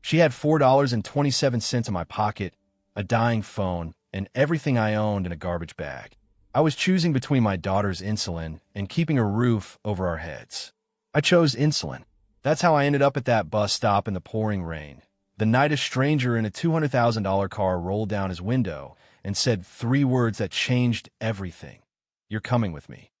She had $4.27 in my pocket, a dying phone, and everything I owned in a garbage bag. I was choosing between my daughter's insulin and keeping a roof over our heads. I chose insulin. That's how I ended up at that bus stop in the pouring rain. The night a stranger in a $200,000 car rolled down his window and said 3 words that changed everything. "You're coming with me."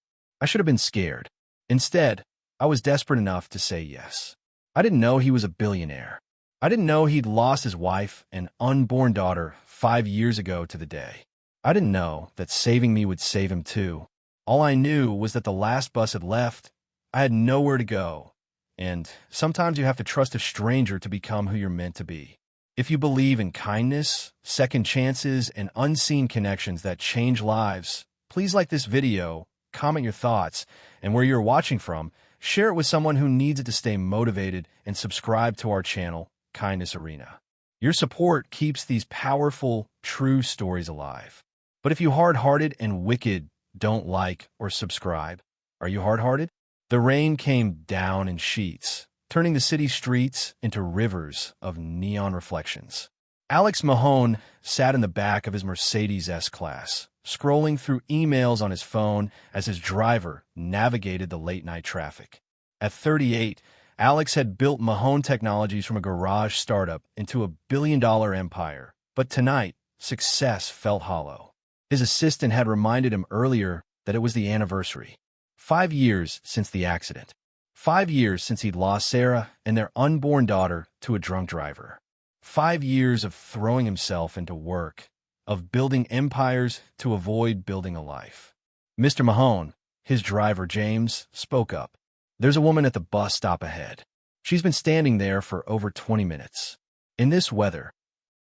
I should have been scared. Instead, I was desperate enough to say yes. I didn't know he was a billionaire. I didn't know he'd lost his wife and unborn daughter 5 years ago to the day. I didn't know that saving me would save him too. All I knew was that the last bus had left. I had nowhere to go. And sometimes you have to trust a stranger to become who you're meant to be. If you believe in kindness, second chances, and unseen connections that change lives, please like this video, comment your thoughts, and where you're watching from, share it with someone who needs it to stay motivated, and subscribe to our channel, Kindness Arena. Your support keeps these powerful, true stories alive. But if you hard-hearted and wicked don't like or subscribe, are you hard-hearted? The rain came down in sheets, turning the city streets into rivers of neon reflections. Alex Mahone sat in the back of his Mercedes S-Class, scrolling through emails on his phone as his driver navigated the late-night traffic. At 38, Alex had built Mahone Technologies from a garage startup into a billion-dollar empire. But tonight, success felt hollow. His assistant had reminded him earlier that it was the anniversary. 5 years since the accident. 5 years since he'd lost Sarah and their unborn daughter to a drunk driver. 5 years of throwing himself into work, of building empires to avoid building a life. Mr. Mahone, his driver James, spoke up. "There's a woman at the bus stop ahead. She's been standing there for over 20 minutes. In this weather."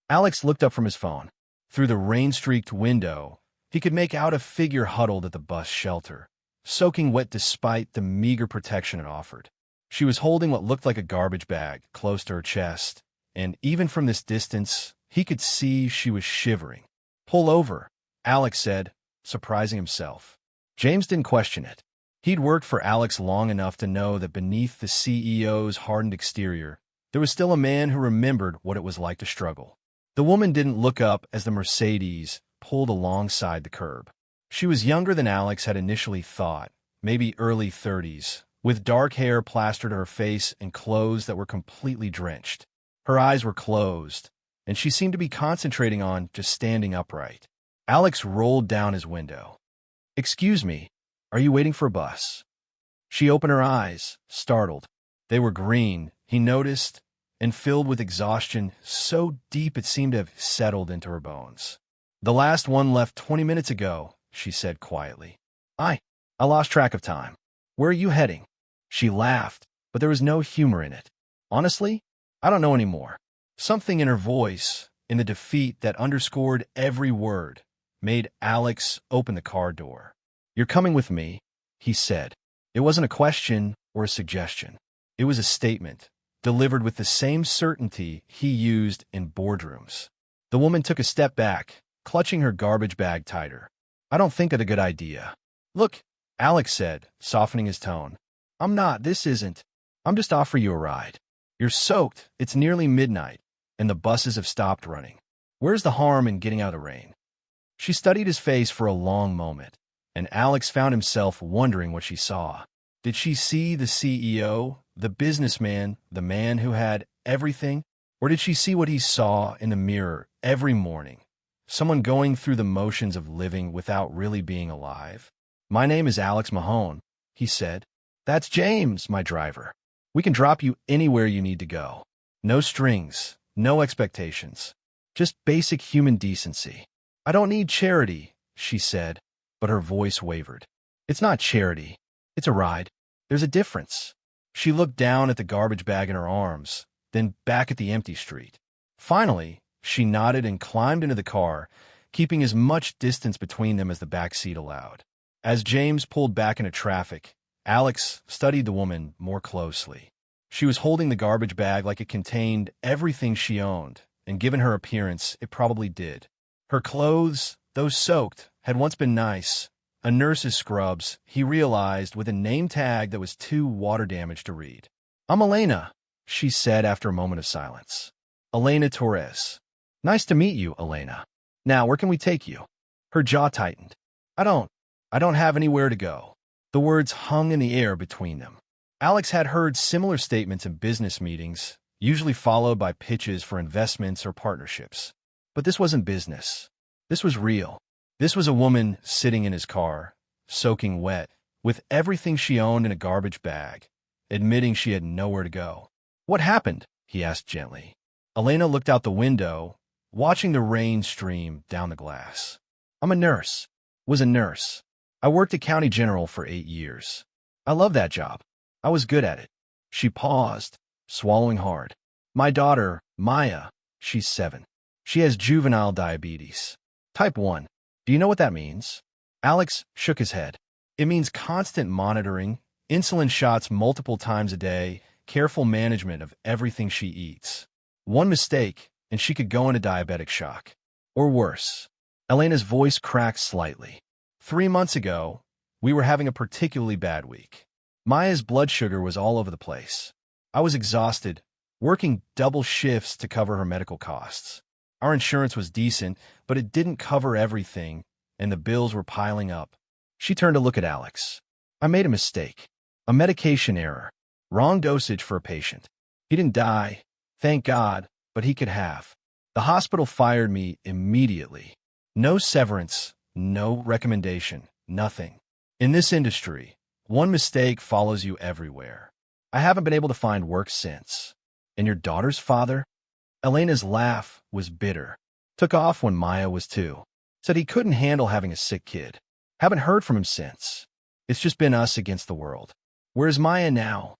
Alex looked up from his phone. Through the rain-streaked window, he could make out a figure huddled at the bus shelter, soaking wet despite the meager protection it offered. She was holding what looked like a garbage bag close to her chest, and even from this distance, he could see she was shivering. "Pull over," Alex said, surprising himself. James didn't question it. He'd worked for Alex long enough to know that beneath the CEO's hardened exterior, there was still a man who remembered what it was like to struggle. The woman didn't look up as the Mercedes pulled alongside the curb. She was younger than Alex had initially thought, maybe early 30s, with dark hair plastered to her face and clothes that were completely drenched. Her eyes were closed, and she seemed to be concentrating on just standing upright. Alex rolled down his window. "Excuse me, are you waiting for a bus?" She opened her eyes, startled. They were green, he noticed, and filled with exhaustion so deep it seemed to have settled into her bones. "The last one left 20 minutes ago," she said quietly. I lost track of time. Where are you heading?" She laughed, but there was no humor in it. "Honestly, I don't know anymore." Something in her voice, in the defeat that underscored every word, made Alex open the car door. "You're coming with me," he said. It wasn't a question or a suggestion. It was a statement, delivered with the same certainty he used in boardrooms. The woman took a step back, clutching her garbage bag tighter. "I don't think that's a good idea." "Look," Alex said, softening his tone. I'm just offering you a ride. You're soaked, it's nearly midnight, and the buses have stopped running. Where's the harm in getting out of the rain?" She studied his face for a long moment, and Alex found himself wondering what she saw. Did she see the CEO, the businessman, the man who had everything? Or did she see what he saw in the mirror every morning? Someone going through the motions of living without really being alive? "My name is Alex Mahone," he said. "That's James, my driver. We can drop you anywhere you need to go. No strings, no expectations. Just basic human decency." "I don't need charity," she said, but her voice wavered. "It's not charity. It's a ride. There's a difference." She looked down at the garbage bag in her arms, then back at the empty street. Finally, she nodded and climbed into the car, keeping as much distance between them as the back seat allowed. As James pulled back into traffic, Alex studied the woman more closely. She was holding the garbage bag like it contained everything she owned, and given her appearance, it probably did. Her clothes, though soaked, had once been nice. A nurse's scrubs, he realized, with a name tag that was too water-damaged to read. "I'm Elena," she said after a moment of silence. Elena Torres. Nice to meet you, Elena. Now, where can we take you? Her jaw tightened. I don't have anywhere to go. The words hung in the air between them. Alex had heard similar statements in business meetings, usually followed by pitches for investments or partnerships. But this wasn't business. This was real. This was a woman sitting in his car, soaking wet, with everything she owned in a garbage bag, admitting she had nowhere to go. What happened? He asked gently. Elena looked out the window, watching the rain stream down the glass. I'm a nurse. Was a nurse. I worked at County General for 8 years. I love that job. I was good at it. She paused, swallowing hard. My daughter, Maya, she's 7. She has juvenile diabetes. Type 1. Do you know what that means? Alex shook his head. It means constant monitoring, insulin shots multiple times a day, careful management of everything she eats. One mistake, and she could go into diabetic shock. Or worse. Elena's voice cracked slightly. 3 months ago, we were having a particularly bad week. Maya's blood sugar was all over the place. I was exhausted, working double shifts to cover her medical costs. Our insurance was decent, but it didn't cover everything, and the bills were piling up. She turned to look at Alex. I made a mistake. A medication error. Wrong dosage for a patient. He didn't die, thank God, but he could have. The hospital fired me immediately. No severance, no recommendation, nothing. In this industry, one mistake follows you everywhere. I haven't been able to find work since. And your daughter's father? Elena's laugh was bitter. Took off when Maya was 2. Said he couldn't handle having a sick kid. Haven't heard from him since. It's just been us against the world. Where's Maya now?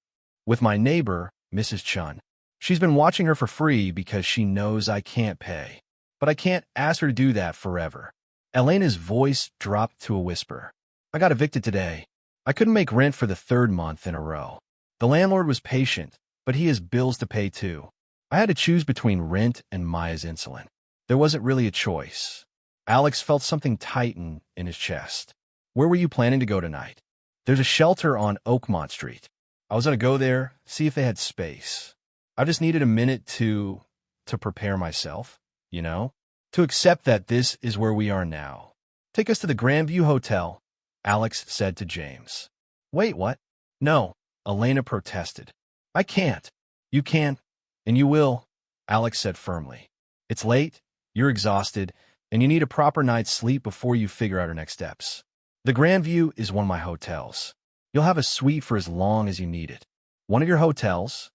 With my neighbor, Mrs. Chun. She's been watching her for free because she knows I can't pay. But I can't ask her to do that forever. Elena's voice dropped to a whisper. I got evicted today. I couldn't make rent for the 3rd month in a row. The landlord was patient, but he has bills to pay too. I had to choose between rent and Maya's insulin. There wasn't really a choice. Alex felt something tighten in his chest. Where were you planning to go tonight? There's a shelter on Oakmont Street. I was going to go there, see if they had space. I just needed a minute to prepare myself, you know? To accept that this is where we are now. Take us to the Grandview Hotel, Alex said to James. Wait, what? No, Elena protested. I can't. You can, and you will, Alex said firmly. It's late, you're exhausted, and you need a proper night's sleep before you figure out our next steps. The Grandview is one of my hotels. You'll have a suite for as long as you need it. One of your hotels?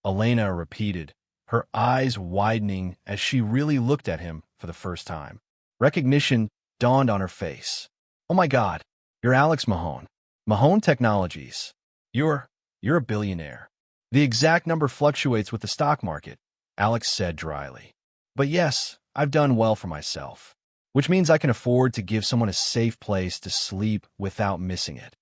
Elena repeated, her eyes widening as she really looked at him for the first time. Recognition dawned on her face. Oh my God, you're Alex Mahone. Mahone Technologies. You're a billionaire. The exact number fluctuates with the stock market, Alex said dryly. But yes, I've done well for myself, which means I can afford to give someone a safe place to sleep without missing it.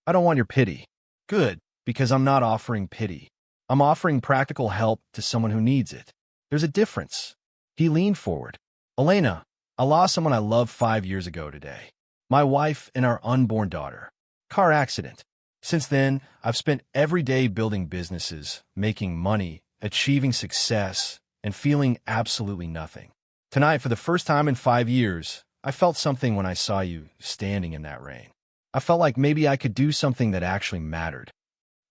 I don't want your pity. Good, because I'm not offering pity. I'm offering practical help to someone who needs it. There's a difference. He leaned forward. Elena, I lost someone I loved 5 years ago today. My wife and our unborn daughter. Car accident. Since then, I've spent every day building businesses, making money, achieving success, and feeling absolutely nothing. Tonight, for the first time in 5 years, I felt something when I saw you standing in that rain. I felt like maybe I could do something that actually mattered.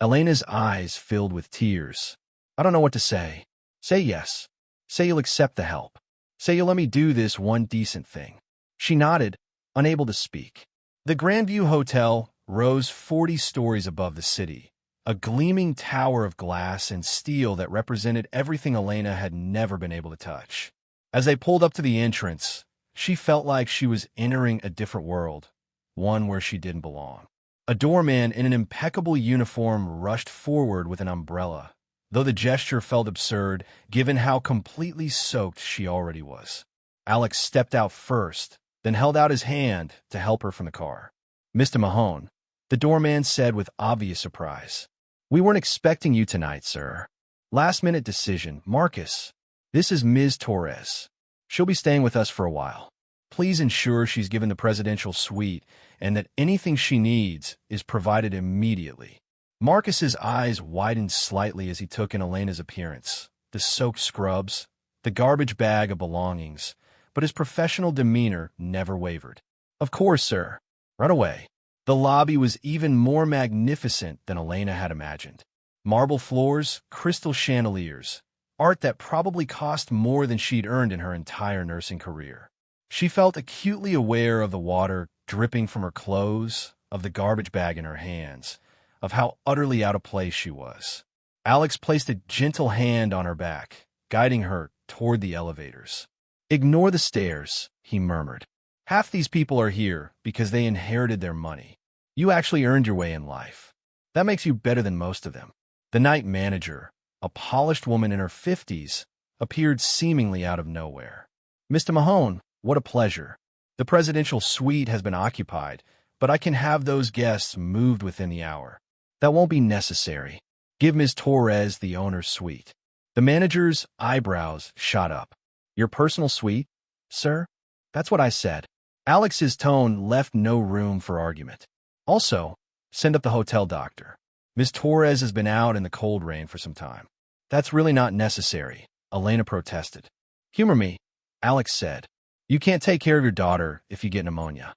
Elena's eyes filled with tears. I don't know what to say. Say yes. Say you'll accept the help. Say you'll let me do this one decent thing. She nodded, unable to speak. The Grandview Hotel rose 40 stories above the city, a gleaming tower of glass and steel that represented everything Elena had never been able to touch. As they pulled up to the entrance, she felt like she was entering a different world, one where she didn't belong. A doorman in an impeccable uniform rushed forward with an umbrella, though the gesture felt absurd given how completely soaked she already was. Alex stepped out first, then held out his hand to help her from the car. Mr. Mahone, the doorman said with obvious surprise. We weren't expecting you tonight, sir. Last-minute decision. Marcus, this is Ms. Torres. She'll be staying with us for a while. Please ensure she's given the presidential suite and that anything she needs is provided immediately. Marcus's eyes widened slightly as he took in Elena's appearance. The soaked scrubs, the garbage bag of belongings, but his professional demeanor never wavered. "Of course, sir. Right away." The lobby was even more magnificent than Elena had imagined. Marble floors, crystal chandeliers, art that probably cost more than she'd earned in her entire nursing career. She felt acutely aware of the water dripping from her clothes, of the garbage bag in her hands, of how utterly out of place she was. Alex placed a gentle hand on her back, guiding her toward the elevators. "Ignore the stairs," he murmured. "Half these people are here because they inherited their money. You actually earned your way in life. That makes you better than most of them." The night manager, a polished woman in her 50s, appeared seemingly out of nowhere. "Mr. Mahone, what a pleasure. The presidential suite has been occupied, but I can have those guests moved within the hour." "That won't be necessary. Give Ms. Torres the owner's suite." The manager's eyebrows shot up. "Your personal suite, sir?" "That's what I said." Alex's tone left no room for argument. "Also, send up the hotel doctor. Ms. Torres has been out in the cold rain for some time." "That's really not necessary," Elena protested. "Humor me," Alex said. "You can't take care of your daughter if you get pneumonia."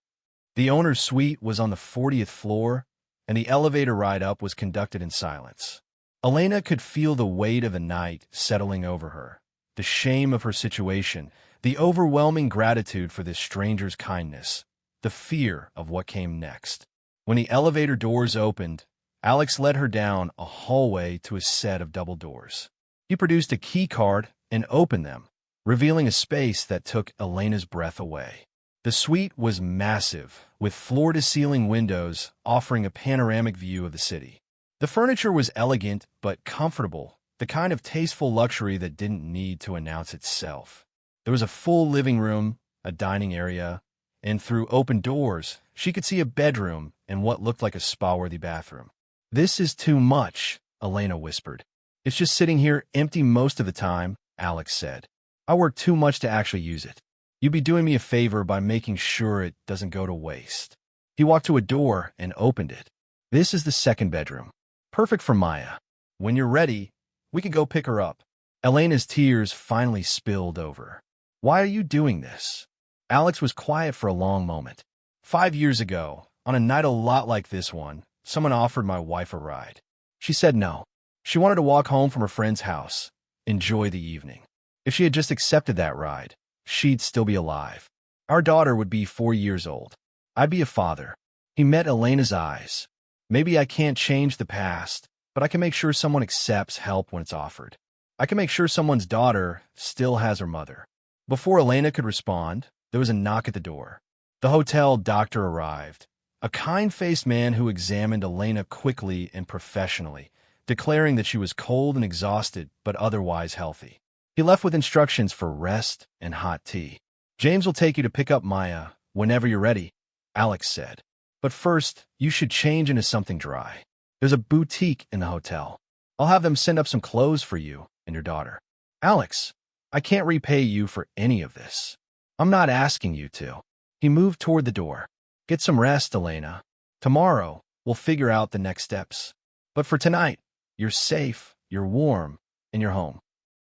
The owner's suite was on the 40th floor, and the elevator ride up was conducted in silence. Elena could feel the weight of the night settling over her, the shame of her situation, the overwhelming gratitude for this stranger's kindness, the fear of what came next. When the elevator doors opened, Alex led her down a hallway to a set of double doors. He produced a key card and opened them, revealing a space that took Elena's breath away. The suite was massive, with floor-to-ceiling windows offering a panoramic view of the city. The furniture was elegant but comfortable, the kind of tasteful luxury that didn't need to announce itself. There was a full living room, a dining area, and through open doors, she could see a bedroom and what looked like a spa-worthy bathroom. "This is too much," Elena whispered. "It's just sitting here empty most of the time," Alex said. "I work too much to actually use it. You'd be doing me a favor by making sure it doesn't go to waste." He walked to a door and opened it. "This is the second bedroom. Perfect for Maya. When you're ready, we can go pick her up." Elena's tears finally spilled over. "Why are you doing this?" Alex was quiet for a long moment. 5 years ago, on a night a lot like this one, someone offered my wife a ride. She said no. She wanted to walk home from her friend's house, enjoy the evening. If she had just accepted that ride, she'd still be alive. Our daughter would be 4 years old. I'd be a father. He met Elena's eyes. "Maybe I can't change the past, but I can make sure someone accepts help when it's offered. I can make sure someone's daughter still has her mother." Before Elena could respond, there was a knock at the door. The hotel doctor arrived, a kind-faced man who examined Elena quickly and professionally, declaring that she was cold and exhausted but otherwise healthy. He left with instructions for rest and hot tea. "James will take you to pick up Maya whenever you're ready," Alex said. "But first, you should change into something dry. There's a boutique in the hotel. I'll have them send up some clothes for you and your daughter." "Alex, I can't repay you for any of this." "I'm not asking you to." He moved toward the door. "Get some rest, Elena. Tomorrow, we'll figure out the next steps. But for tonight, you're safe, you're warm, and you're home."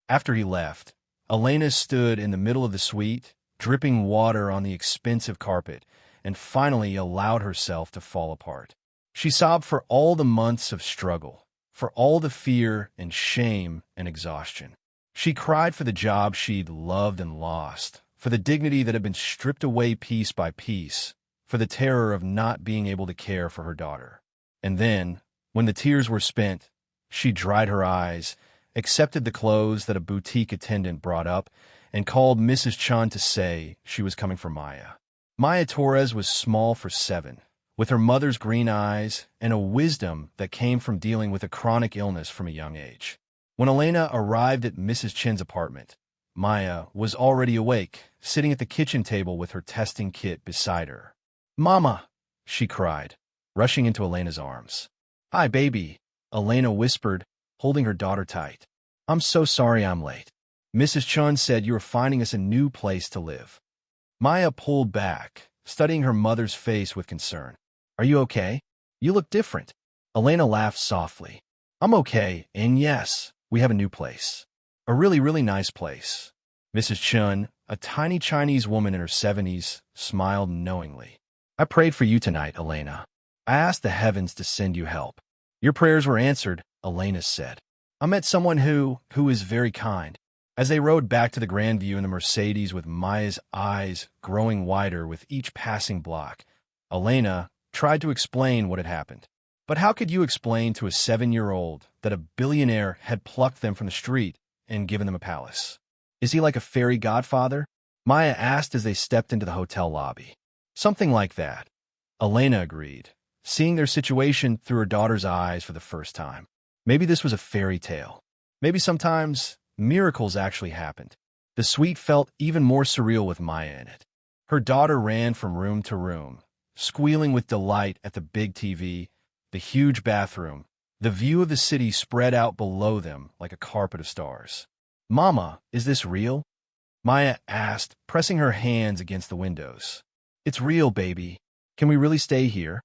After he left, Elena stood in the middle of the suite, dripping water on the expensive carpet, and finally allowed herself to fall apart. She sobbed for all the months of struggle, for all the fear and shame and exhaustion. She cried for the job she'd loved and lost, for the dignity that had been stripped away piece by piece, for the terror of not being able to care for her daughter. And then, when the tears were spent, she dried her eyes, accepted the clothes that a boutique attendant brought up, and called Mrs. Chun to say she was coming for Maya. Maya Torres was small for 7, with her mother's green eyes and a wisdom that came from dealing with a chronic illness from a young age. When Elena arrived at Mrs. Chin's apartment, Maya was already awake, sitting at the kitchen table with her testing kit beside her. "Mama!" she cried, rushing into Elena's arms. "Hi, baby," Elena whispered, holding her daughter tight. "I'm so sorry I'm late. Mrs. Chun said you were finding us a new place to live." Maya pulled back, studying her mother's face with concern. "Are you okay? You look different." Elena laughed softly. "I'm okay, and yes, we have a new place. A really, really nice place. Mrs. Chun, a tiny Chinese woman in her 70s, smiled knowingly. I prayed for you tonight, Elena. I asked the heavens to send you help. Your prayers were answered, Elena said. I met someone who is very kind. As they rode back to the Grandview in the Mercedes with Maya's eyes growing wider with each passing block, Elena tried to explain what had happened. But how could you explain to a 7-year-old that a billionaire had plucked them from the street and given them a palace? Is he like a fairy godfather? Maya asked as they stepped into the hotel lobby. Something like that. Elena agreed, seeing their situation through her daughter's eyes for the first time. Maybe this was a fairy tale. Maybe sometimes miracles actually happened. The suite felt even more surreal with Maya in it. Her daughter ran from room to room, squealing with delight at the big TV, the huge bathroom, the view of the city spread out below them like a carpet of stars. Mama, is this real? Maya asked, pressing her hands against the windows. It's real, baby. Can we really stay here?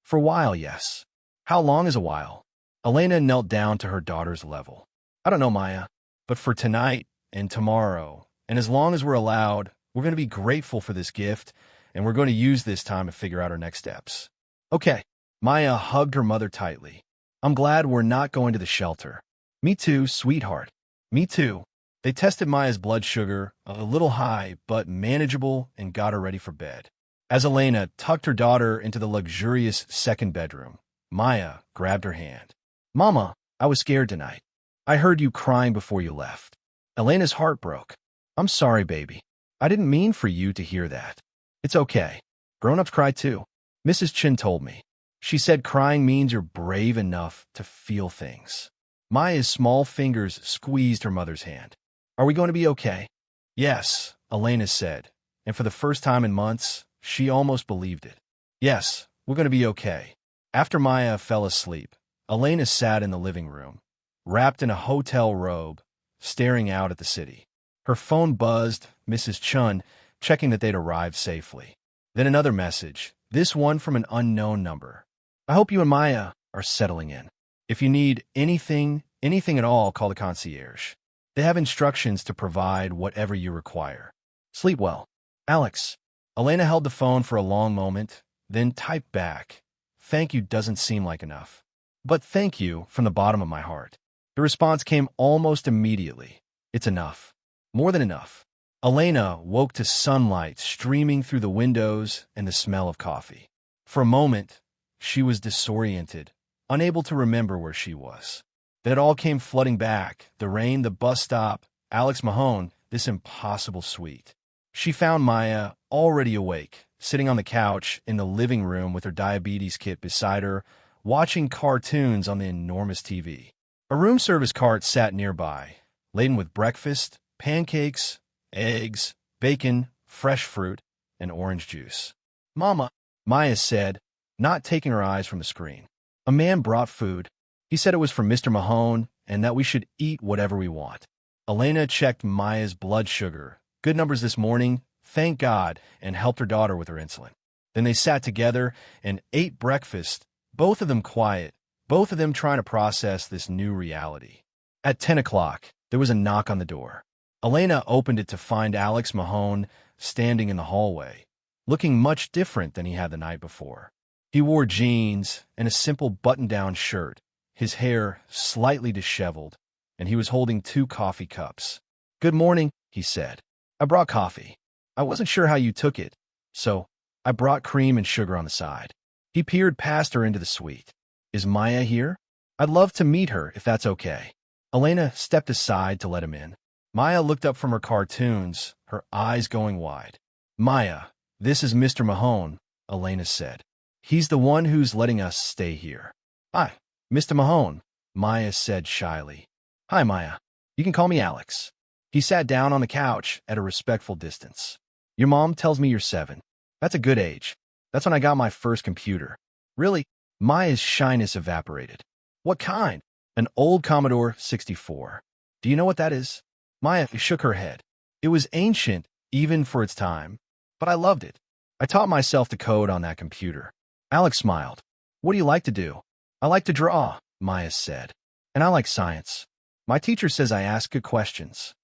For a while, yes. How long is a while? Elena knelt down to her daughter's level. I don't know, Maya, but for tonight and tomorrow, and as long as we're allowed, we're going to be grateful for this gift, and we're going to use this time to figure out our next steps. Okay. Maya hugged her mother tightly. I'm glad we're not going to the shelter. Me too, sweetheart. Me too. They tested Maya's blood sugar, a little high, but manageable, and got her ready for bed. As Elena tucked her daughter into the luxurious second bedroom, Maya grabbed her hand. Mama, I was scared tonight. I heard you crying before you left. Elena's heart broke. I'm sorry, baby. I didn't mean for you to hear that. It's okay. Grown-ups cry too. Mrs. Chin told me. She said crying means you're brave enough to feel things. Maya's small fingers squeezed her mother's hand. Are we going to be okay? Yes, Elena said, and for the first time in months, she almost believed it. Yes, we're going to be okay. After Maya fell asleep, Elena sat in the living room, wrapped in a hotel robe, staring out at the city. Her phone buzzed, Mrs. Chun, checking that they'd arrived safely. Then another message, this one from an unknown number. I hope you and Maya are settling in. If you need anything at all, call the concierge. They have instructions to provide whatever you require. Sleep well. Alex. Elena held the phone for a long moment, then typed back. Thank you doesn't seem like enough. But thank you from the bottom of my heart. The response came almost immediately. It's enough. More than enough. Elena woke to sunlight streaming through the windows and the smell of coffee. For a moment, she was disoriented, unable to remember where she was. Then it all came flooding back, the rain, the bus stop, Alex Mahone, this impossible suite. She found Maya already awake, sitting on the couch in the living room with her diabetes kit beside her, watching cartoons on the enormous TV. A room service cart sat nearby, laden with breakfast, pancakes, eggs, bacon, fresh fruit, and orange juice. Mama, Maya said, not taking her eyes from the screen. A man brought food. He said it was from Mr. Mahone and that we should eat whatever we want. Elena checked Maya's blood sugar. Good numbers this morning, thank God, and helped her daughter with her insulin. Then they sat together and ate breakfast, both of them quiet, both of them trying to process this new reality. At 10 o'clock, there was a knock on the door. Elena opened it to find Alex Mahone standing in the hallway, looking much different than he had the night before. He wore jeans and a simple button-down shirt, his hair slightly disheveled, and he was holding 2 coffee cups. Good morning, he said. I brought coffee. I wasn't sure how you took it, so I brought cream and sugar on the side. He peered past her into the suite. Is Maya here? I'd love to meet her if that's okay. Elena stepped aside to let him in. Maya looked up from her cartoons, her eyes going wide. Maya, this is Mr. Mahone, Elena said. He's the one who's letting us stay here. Hi, Mr. Mahone, Maya said shyly. Hi, Maya. You can call me Alex. He sat down on the couch at a respectful distance. Your mom tells me you're 7. That's a good age. That's when I got my first computer. Really? Maya's shyness evaporated. What kind? An old Commodore 64. Do you know what that is? Maya shook her head. It was ancient, even for its time, but I loved it. I taught myself to code on that computer. Alex smiled. What do you like to do? I like to draw, Maya said. And I like science. My teacher says I ask good questions.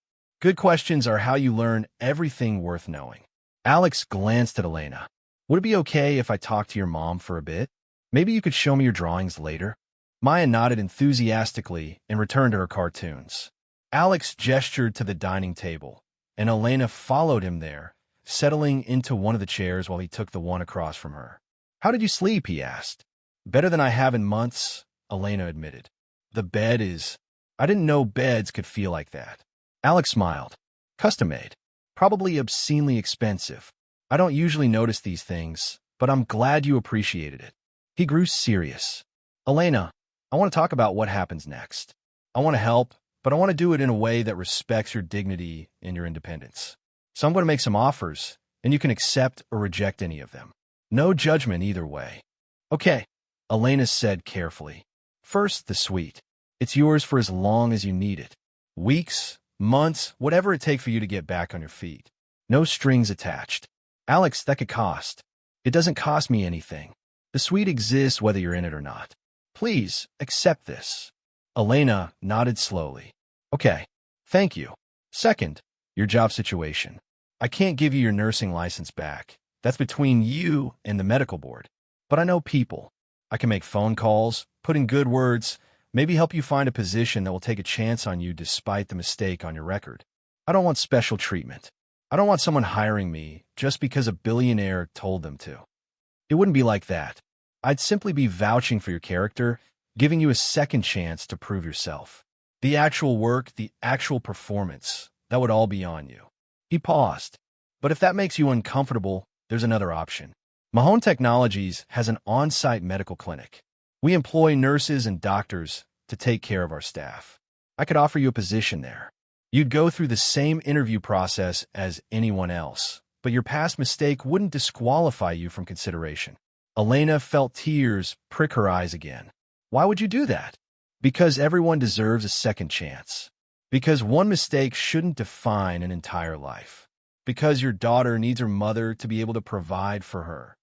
Good questions are how you learn everything worth knowing. Alex glanced at Elena. Would it be okay if I talked to your mom for a bit? Maybe you could show me your drawings later? Maya nodded enthusiastically and returned to her cartoons. Alex gestured to the dining table, and Elena followed him there, settling into one of the chairs while he took the one across from her. How did you sleep? He asked. Better than I have in months, Elena admitted. The bed is... I didn't know beds could feel like that. Alex smiled. Custom-made. Probably obscenely expensive. I don't usually notice these things, but I'm glad you appreciated it. He grew serious. Elena, I want to talk about what happens next. I want to help, but I want to do it in a way that respects your dignity and your independence. So I'm going to make some offers, and you can accept or reject any of them. No judgment either way. Okay, Elena said carefully. First, the suite. It's yours for as long as you need it. Weeks, months, whatever it takes for you to get back on your feet. No strings attached. Alex, that could cost. It doesn't cost me anything. The suite exists whether you're in it or not. Please, accept this. Elena nodded slowly. Okay, thank you. Second, your job situation. I can't give you your nursing license back. That's between you and the medical board. But I know people. I can make phone calls, put in good words, maybe help you find a position that will take a chance on you despite the mistake on your record. I don't want special treatment. I don't want someone hiring me just because a billionaire told them to. It wouldn't be like that. I'd simply be vouching for your character, giving you a second chance to prove yourself. The actual work, the actual performance, that would all be on you. He paused. But if that makes you uncomfortable, there's another option. Mahone Technologies has an on-site medical clinic. We employ nurses and doctors to take care of our staff. I could offer you a position there. You'd go through the same interview process as anyone else, but your past mistake wouldn't disqualify you from consideration. Elena felt tears prick her eyes again. Why would you do that? Because everyone deserves a second chance. Because one mistake shouldn't define an entire life. Because your daughter needs her mother to be able to provide for her.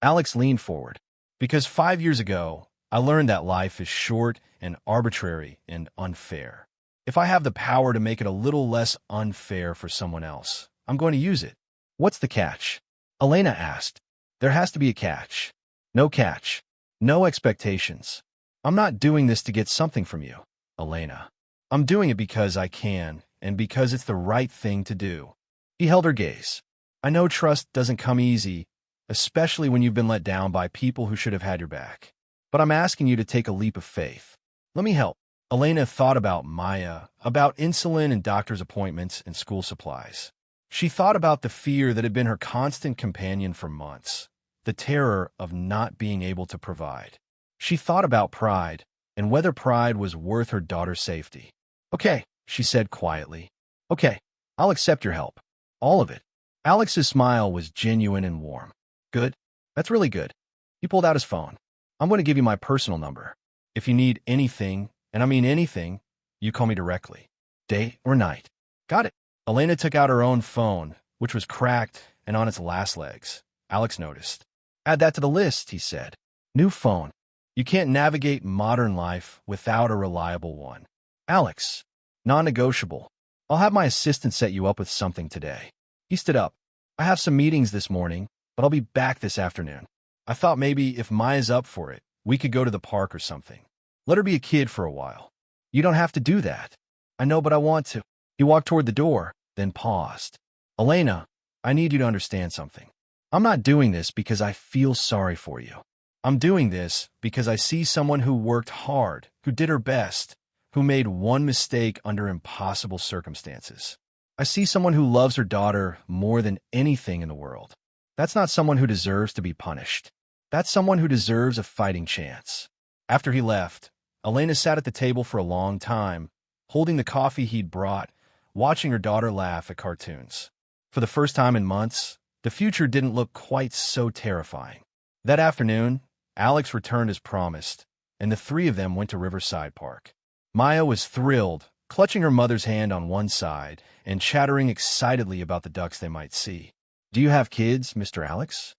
Alex leaned forward. Because 5 years ago, I learned that life is short and arbitrary and unfair. If I have the power to make it a little less unfair for someone else, I'm going to use it. What's the catch? Elena asked. There has to be a catch. No catch. No expectations. I'm not doing this to get something from you, Elena. I'm doing it because I can and because it's the right thing to do. He held her gaze. I know trust doesn't come easy, especially when you've been let down by people who should have had your back. But I'm asking you to take a leap of faith. Let me help. Elena thought about Maya, about insulin and doctor's appointments and school supplies. She thought about the fear that had been her constant companion for months, the terror of not being able to provide. She thought about pride and whether pride was worth her daughter's safety. Okay, she said quietly. Okay, I'll accept your help. All of it. Alex's smile was genuine and warm. Good. That's really good. He pulled out his phone. I'm going to give you my personal number. If you need anything, and I mean anything, you call me directly. Day or night. Got it. Elena took out her own phone, which was cracked and on its last legs. Alex noticed. Add that to the list, he said. New phone. You can't navigate modern life without a reliable one. Alex. Non-negotiable. I'll have my assistant set you up with something today. He stood up. I have some meetings this morning, but I'll be back this afternoon. I thought maybe if Maya's up for it, we could go to the park or something. Let her be a kid for a while. You don't have to do that. I know, but I want to. He walked toward the door, then paused. Elena, I need you to understand something. I'm not doing this because I feel sorry for you. I'm doing this because I see someone who worked hard, who did her best, who made one mistake under impossible circumstances. I see someone who loves her daughter more than anything in the world. That's not someone who deserves to be punished. That's someone who deserves a fighting chance. After he left, Elena sat at the table for a long time, holding the coffee he'd brought, watching her daughter laugh at cartoons. For the first time in months, the future didn't look quite so terrifying. That afternoon, Alex returned as promised, and the three of them went to Riverside Park. Maya was thrilled, clutching her mother's hand on one side and chattering excitedly about the ducks they might see. Do you have kids, Mr. Alex?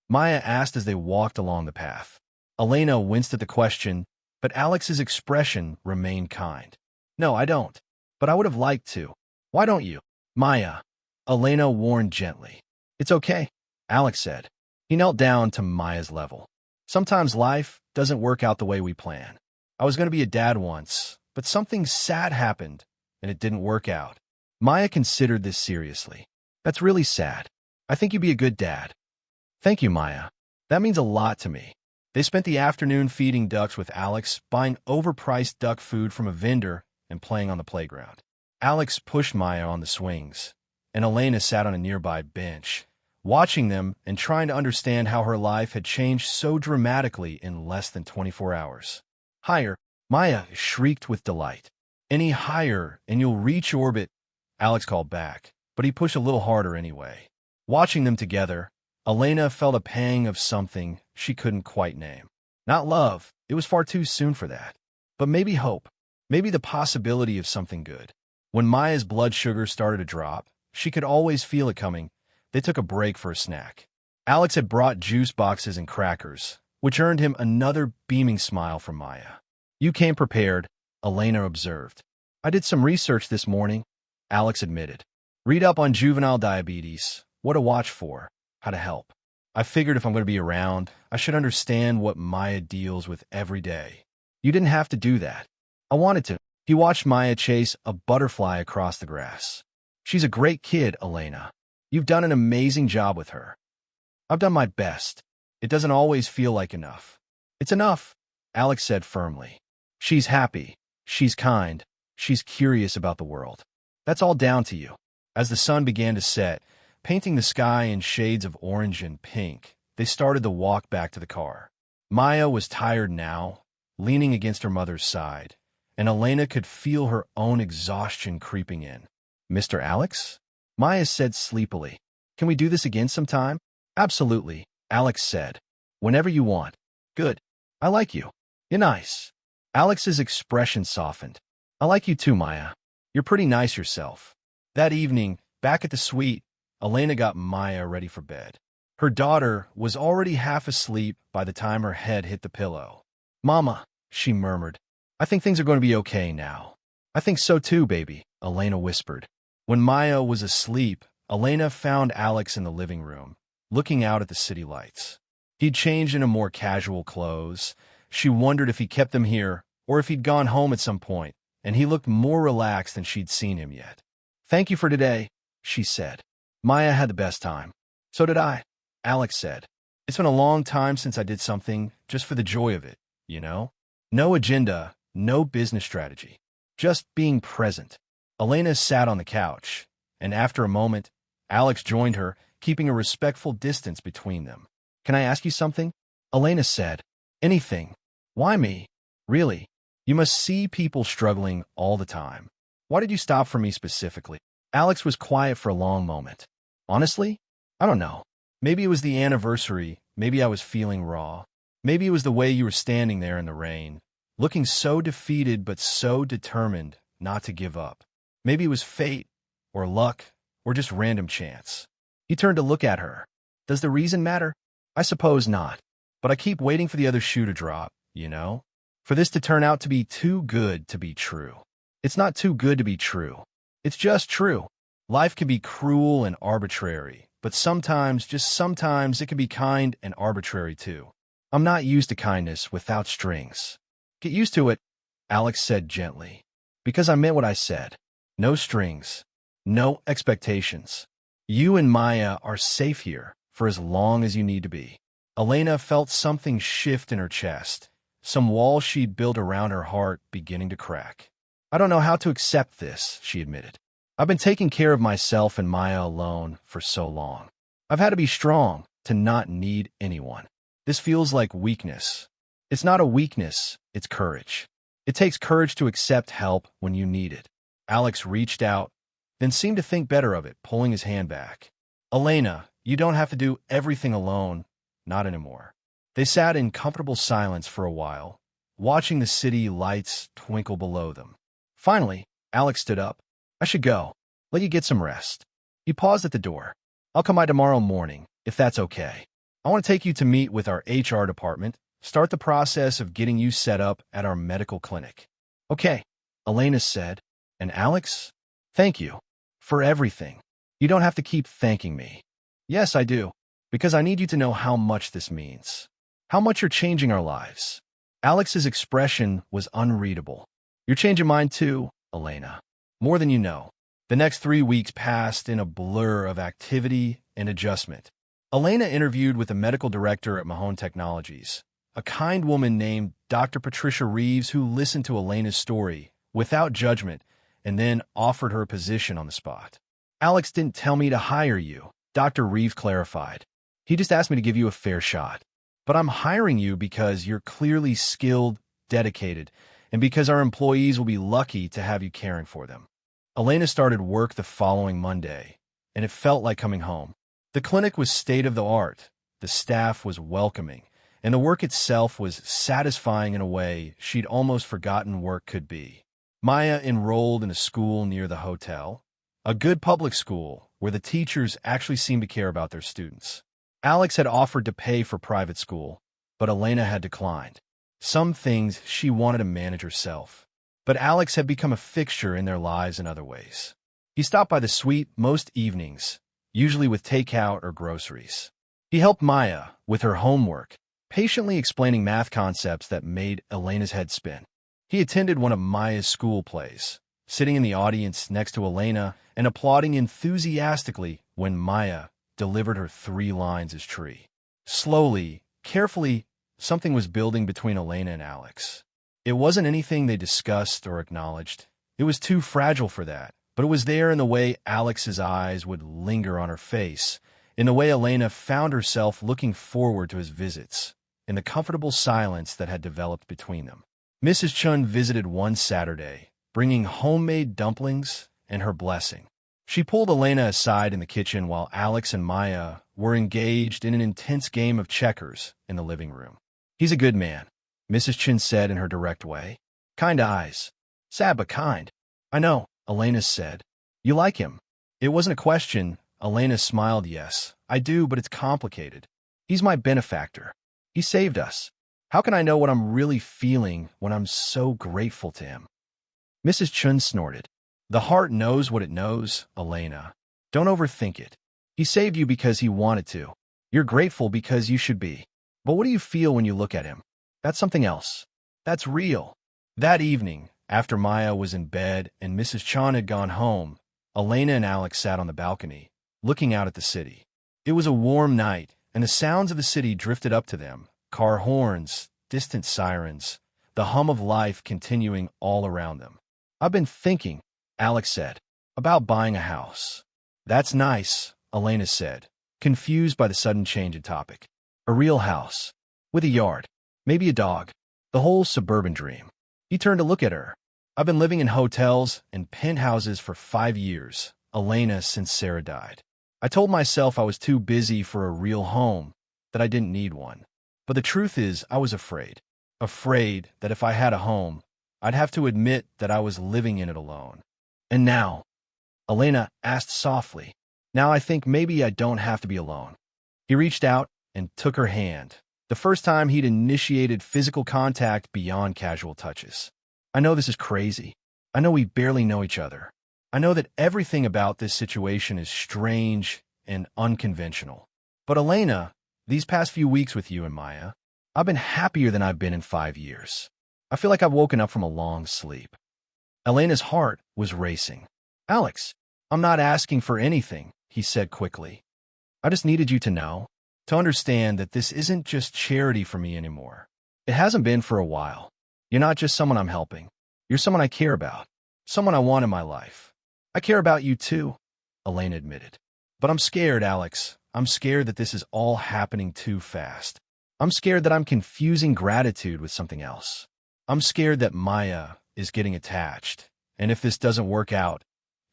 Maya asked as they walked along the path. Elena winced at the question, but Alex's expression remained kind. No, I don't. But I would have liked to. Why don't you? Maya. Elena warned gently. It's okay, Alex said. He knelt down to Maya's level. Sometimes life doesn't work out the way we plan. I was going to be a dad once, but something sad happened, and it didn't work out. Maya considered this seriously. That's really sad. I think you'd be a good dad. Thank you, Maya. That means a lot to me. They spent the afternoon feeding ducks with Alex, buying overpriced duck food from a vendor, and playing on the playground. Alex pushed Maya on the swings, and Elena sat on a nearby bench, watching them and trying to understand how her life had changed so dramatically in less than 24 hours. Higher, Maya shrieked with delight. Any higher, and you'll reach orbit, Alex called back, but he pushed a little harder anyway. Watching them together, Elena felt a pang of something she couldn't quite name. Not love, it was far too soon for that. But maybe hope, maybe the possibility of something good. When Maya's blood sugar started to drop, she could always feel it coming. They took a break for a snack. Alex had brought juice boxes and crackers, which earned him another beaming smile from Maya. You came prepared, Elena observed. I did some research this morning, Alex admitted. Read up on juvenile diabetes, what to watch for, how to help. I figured if I'm going to be around, I should understand what Maya deals with every day. You didn't have to do that. I wanted to. He watched Maya chase a butterfly across the grass. She's a great kid, Elena. You've done an amazing job with her. I've done my best. It doesn't always feel like enough. It's enough, Alex said firmly. She's happy. She's kind. She's curious about the world. That's all down to you. As the sun began to set, painting the sky in shades of orange and pink, they started the walk back to the car. Maya was tired now, leaning against her mother's side, and Elena could feel her own exhaustion creeping in. Mr. Alex? Maya said sleepily. Can we do this again sometime? Absolutely, Alex said. Whenever you want. Good. I like you. You're nice. Alex's expression softened. I like you too, Maya. You're pretty nice yourself. That evening, back at the suite, Elena got Maya ready for bed. Her daughter was already half asleep by the time her head hit the pillow. Mama, she murmured, I think things are going to be okay now. I think so too, baby, Elena whispered. When Maya was asleep, Elena found Alex in the living room, looking out at the city lights. He'd changed into more casual clothes. She wondered if he kept them here or if he'd gone home at some point, and he looked more relaxed than she'd seen him yet. Thank you for today, she said. Maya had the best time. So did I, Alex said. It's been a long time since I did something just for the joy of it, you know? No agenda, no business strategy. Just being present. Elena sat on the couch, and after a moment, Alex joined her, keeping a respectful distance between them. Can I ask you something? Elena said. Anything. Why me? Really? You must see people struggling all the time. Why did you stop for me specifically? Alex was quiet for a long moment. Honestly, I don't know. Maybe it was the anniversary. Maybe I was feeling raw. Maybe it was the way you were standing there in the rain, looking so defeated but so determined not to give up. Maybe it was fate, or luck, or just random chance. He turned to look at her. Does the reason matter? I suppose not. But I keep waiting for the other shoe to drop, you know? For this to turn out to be too good to be true. It's not too good to be true. It's just true. Life can be cruel and arbitrary, but sometimes, just sometimes, it can be kind and arbitrary too. I'm not used to kindness without strings. Get used to it, Alex said gently. Because I meant what I said. No strings. No expectations. You and Maya are safe here for as long as you need to be. Elena felt something shift in her chest, some wall she'd built around her heart beginning to crack. I don't know how to accept this, she admitted. I've been taking care of myself and Maya alone for so long. I've had to be strong to not need anyone. This feels like weakness. It's not a weakness, it's courage. It takes courage to accept help when you need it. Alex reached out, then seemed to think better of it, pulling his hand back. Elena, you don't have to do everything alone, not anymore. They sat in comfortable silence for a while, watching the city lights twinkle below them. Finally, Alex stood up. I should go. Let you get some rest. He paused at the door. I'll come by tomorrow morning, if that's okay. I want to take you to meet with our HR department, start the process of getting you set up at our medical clinic. Okay, Elena said. And Alex? Thank you. For everything. You don't have to keep thanking me. Yes, I do. Because I need you to know how much this means. How much you're changing our lives. Alex's expression was unreadable. You're changing mine too, Elena. More than you know. The next 3 weeks passed in a blur of activity and adjustment. Elena interviewed with the medical director at Mahone Technologies, a kind woman named Dr. Patricia Reeves who listened to Elena's story without judgment and then offered her a position on the spot. Alex didn't tell me to hire you, Dr. Reeves clarified. He just asked me to give you a fair shot. But I'm hiring you because you're clearly skilled, dedicated, and because our employees will be lucky to have you caring for them. Elena started work the following Monday, and it felt like coming home. The clinic was state-of-the-art, the staff was welcoming, and the work itself was satisfying in a way she'd almost forgotten work could be. Maya enrolled in a school near the hotel, a good public school where the teachers actually seemed to care about their students. Alex had offered to pay for private school, but Elena had declined. Some things she wanted to manage herself. But Alex had become a fixture in their lives in other ways. He stopped by the suite most evenings, usually with takeout or groceries. He helped Maya with her homework, patiently explaining math concepts that made Elena's head spin. He attended one of Maya's school plays, sitting in the audience next to Elena and applauding enthusiastically when Maya delivered her 3 lines as tree. Slowly, carefully, something was building between Elena and Alex. It wasn't anything they discussed or acknowledged. It was too fragile for that, but it was there in the way Alex's eyes would linger on her face, in the way Elena found herself looking forward to his visits, in the comfortable silence that had developed between them. Mrs. Chun visited one Saturday, bringing homemade dumplings and her blessing. She pulled Elena aside in the kitchen while Alex and Maya were engaged in an intense game of checkers in the living room. "He's a good man," Mrs. Chin said in her direct way. "Kind eyes. Sad but kind." "I know," Elena said. "You like him?" It wasn't a question. Elena smiled. "Yes, I do, but it's complicated. He's my benefactor. He saved us. How can I know what I'm really feeling when I'm so grateful to him?" Mrs. Chun snorted. "The heart knows what it knows, Elena. Don't overthink it. He saved you because he wanted to. You're grateful because you should be. But what do you feel when you look at him? That's something else. That's real." That evening, after Maya was in bed and Mrs. Chun had gone home, Elena and Alex sat on the balcony, looking out at the city. It was a warm night, and the sounds of the city drifted up to them, car horns, distant sirens, the hum of life continuing all around them. "I've been thinking," Alex said, "about buying a house." "That's nice," Elena said, confused by the sudden change in topic. "A real house, with a yard, maybe a dog, the whole suburban dream." He turned to look at her. "I've been living in hotels and penthouses for 5 years, Elena, since Sarah died. I told myself I was too busy for a real home, that I didn't need one. But the truth is, I was afraid. Afraid that if I had a home, I'd have to admit that I was living in it alone. And now," Elena asked softly, "now I think maybe I don't have to be alone." He reached out and took her hand, the first time he'd initiated physical contact beyond casual touches. "I know this is crazy. I know we barely know each other. I know that everything about this situation is strange and unconventional. But Elena, these past few weeks with you and Maya, I've been happier than I've been in 5 years. I feel like I've woken up from a long sleep." Elena's heart was racing. "Alex, I'm not asking for anything," he said quickly. "I just needed you to know, to understand that this isn't just charity for me anymore. It hasn't been for a while. You're not just someone I'm helping. You're someone I care about, someone I want in my life." "I care about you too," Elena admitted. "But I'm scared, Alex. I'm scared that this is all happening too fast. I'm scared that I'm confusing gratitude with something else. I'm scared that Maya is getting attached, and if this doesn't work out,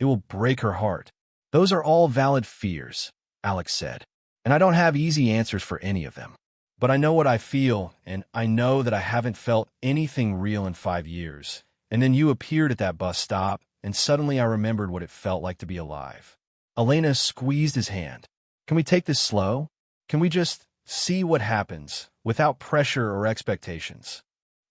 it will break her heart." "Those are all valid fears," Alex said, "and I don't have easy answers for any of them. But I know what I feel, and I know that I haven't felt anything real in 5 years. And then you appeared at that bus stop, and suddenly I remembered what it felt like to be alive." Elena squeezed his hand. "Can we take this slow? Can we just see what happens, without pressure or expectations?"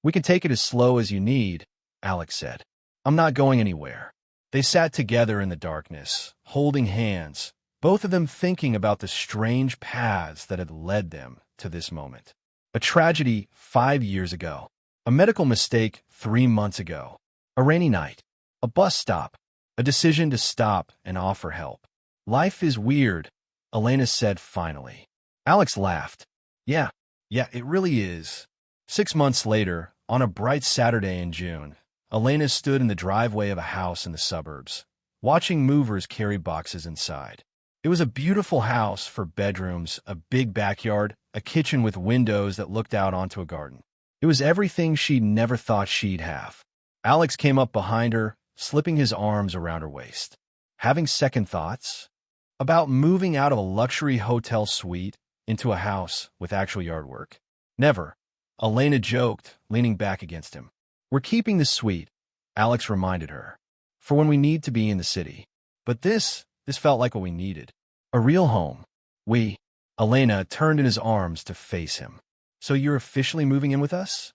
"We can take it as slow as you need," Alex said. "I'm not going anywhere. They sat together in the darkness, holding hands, both of them thinking about the strange paths that had led them to this moment. A tragedy 5 years ago. A medical mistake 3 months ago. A rainy night. A bus stop. A decision to stop and offer help. Life is weird, Elena said finally. Alex laughed. Yeah, it really is. 6 months later, on a bright Saturday in June, Elena stood in the driveway of a house in the suburbs, watching movers carry boxes inside. It was a beautiful house for bedrooms, a big backyard, a kitchen with windows that looked out onto a garden. It was everything she'd never thought she'd have. Alex came up behind her, slipping his arms around her waist. Having second thoughts? About moving out of a luxury hotel suite into a house with actual yard work? Never, Elena joked, leaning back against him. We're keeping the suite, Alex reminded her, for when we need to be in the city. But this felt like what we needed. A real home. Elena turned in his arms to face him. So you're officially moving in with us?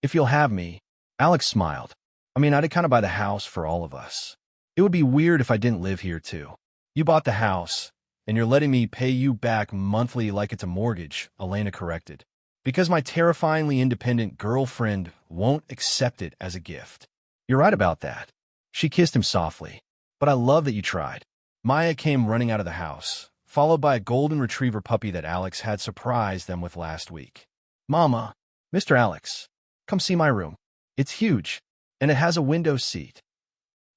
If you'll have me, Alex smiled. I'd kind of buy the house for all of us. It would be weird if I didn't live here too. You bought the house, and you're letting me pay you back monthly like it's a mortgage, Elena corrected. Because my terrifyingly independent girlfriend won't accept it as a gift. You're right about that. She kissed him softly. But I love that you tried. Maya came running out of the house, followed by a golden retriever puppy that Alex had surprised them with last week. Mama, Mr. Alex, come see my room. It's huge, and it has a window seat.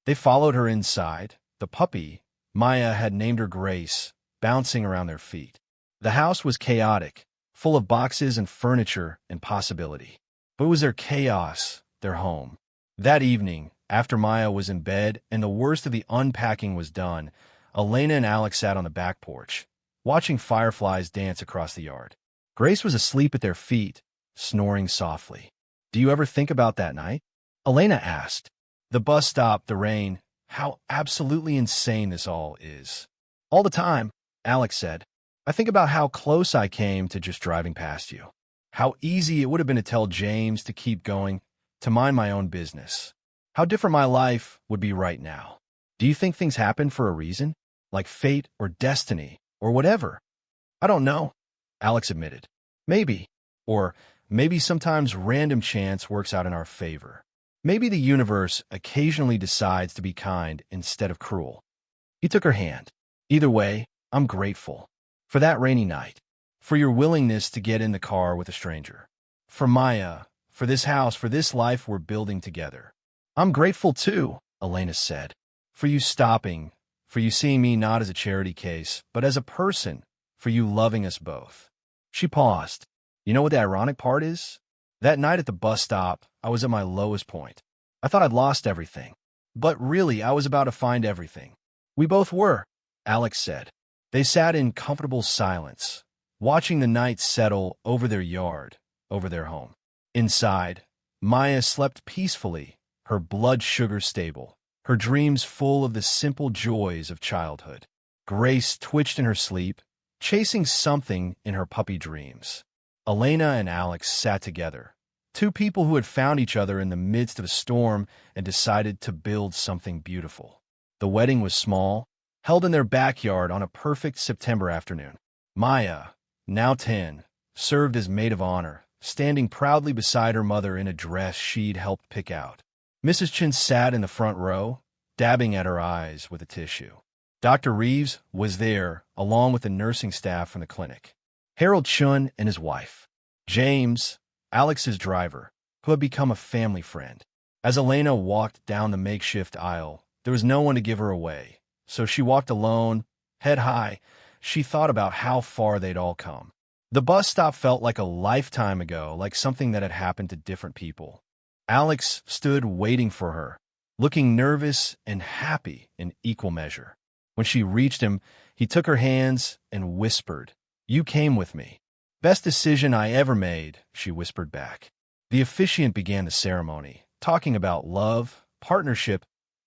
They followed her inside. The puppy, Maya had named her Grace, bouncing around their feet. The house was chaotic, full of boxes and furniture and possibility. But it was their chaos, their home. That evening, after Maya was in bed and the worst of the unpacking was done, Elena and Alex sat on the back porch, watching fireflies dance across the yard. Grace was asleep at their feet, snoring softly. Do you ever think about that night? Elena asked. The bus stop, the rain, how absolutely insane this all is. All the time, Alex said. I think about how close I came to just driving past you. How easy it would have been to tell James to keep going, to mind my own business. How different my life would be right now. Do you think things happen for a reason? Like fate or destiny or whatever? I don't know, Alex admitted. Maybe. Or maybe sometimes random chance works out in our favor. Maybe the universe occasionally decides to be kind instead of cruel. He took her hand. Either way, I'm grateful. For that rainy night. For your willingness to get in the car with a stranger. For Maya. For this house. For this life we're building together. I'm grateful too, Elena said. For you stopping. For you seeing me not as a charity case, but as a person. For you loving us both. She paused. You know what the ironic part is? That night at the bus stop, I was at my lowest point. I thought I'd lost everything. But really, I was about to find everything. We both were, Alex said. They sat in comfortable silence, watching the night settle over their yard, over their home. Inside, Maya slept peacefully, her blood sugar stable, her dreams full of the simple joys of childhood. Grace twitched in her sleep, chasing something in her puppy dreams. Elena and Alex sat together, two people who had found each other in the midst of a storm and decided to build something beautiful. The wedding was small, held in their backyard on a perfect September afternoon. Maya, now 10, served as maid of honor, standing proudly beside her mother in a dress she'd helped pick out. Mrs. Chin sat in the front row, dabbing at her eyes with a tissue. Dr. Reeves was there, along with the nursing staff from the clinic. Harold Chun and his wife. James, Alex's driver, who had become a family friend. As Elena walked down the makeshift aisle, there was no one to give her away, so she walked alone, head high. She thought about how far they'd all come. The bus stop felt like a lifetime ago, like something that had happened to different people. Alex stood waiting for her, looking nervous and happy in equal measure. When she reached him, he took her hands and whispered, "You came with me." "Best decision I ever made," she whispered back. The officiant began the ceremony, talking about love, partnership,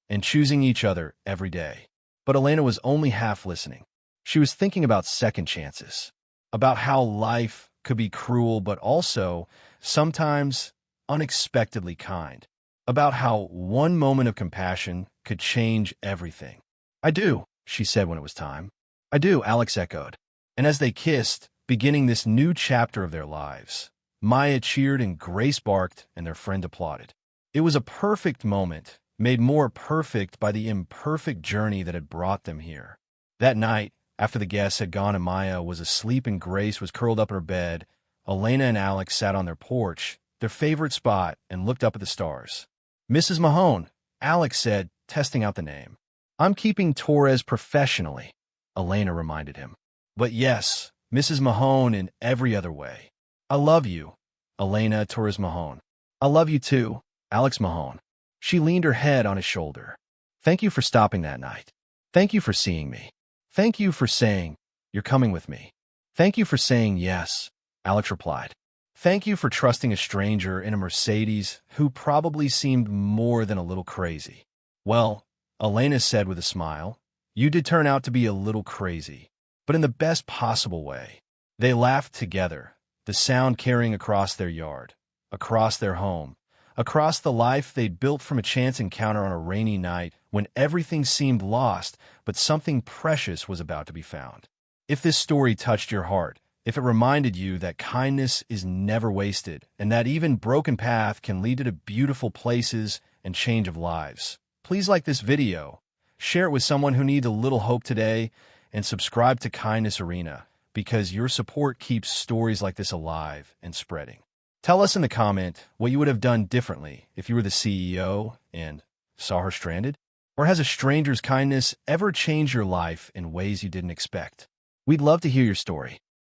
and choosing each other every day. But Elena was only half listening. She was thinking about second chances, about how life could be cruel but also, sometimes, unexpectedly kind, about how one moment of compassion could change everything. "I do," she said when it was time. "I do," Alex echoed. And as they kissed, beginning this new chapter of their lives, Maya cheered and Grace barked and their friend applauded. It was a perfect moment, made more perfect by the imperfect journey that had brought them here. That night, after the guests had gone and Maya was asleep and Grace was curled up in her bed, Elena and Alex sat on their porch, their favorite spot, and looked up at the stars. "Mrs. Mahone," Alex said, testing out the name. "I'm keeping Torres professionally," Elena reminded him. "But yes, Mrs. Mahone in every other way. I love you, Elena Torres Mahone. I love you too, Alex Mahone." She leaned her head on his shoulder. "Thank you for stopping that night. Thank you for seeing me. Thank you for saying, you're coming with me. Thank you for saying yes," Alex replied. "Thank you for trusting a stranger in a Mercedes who probably seemed more than a little crazy." "Well," Elena said with a smile, "you did turn out to be a little crazy, but in the best possible way." They laughed together, the sound carrying across their yard, across their home, across the life they'd built from a chance encounter on a rainy night when everything seemed lost, but something precious was about to be found. If this story touched your heart, if it reminded you that kindness is never wasted and that even broken path can lead to beautiful places and change of lives, please like this video, share it with someone who needs a little hope today, and subscribe to Kindness Arena because your support keeps stories like this alive and spreading. Tell us in the comment what you would have done differently if you were the CEO and saw her stranded. Or has a stranger's kindness ever changed your life in ways you didn't expect? We'd love to hear your story.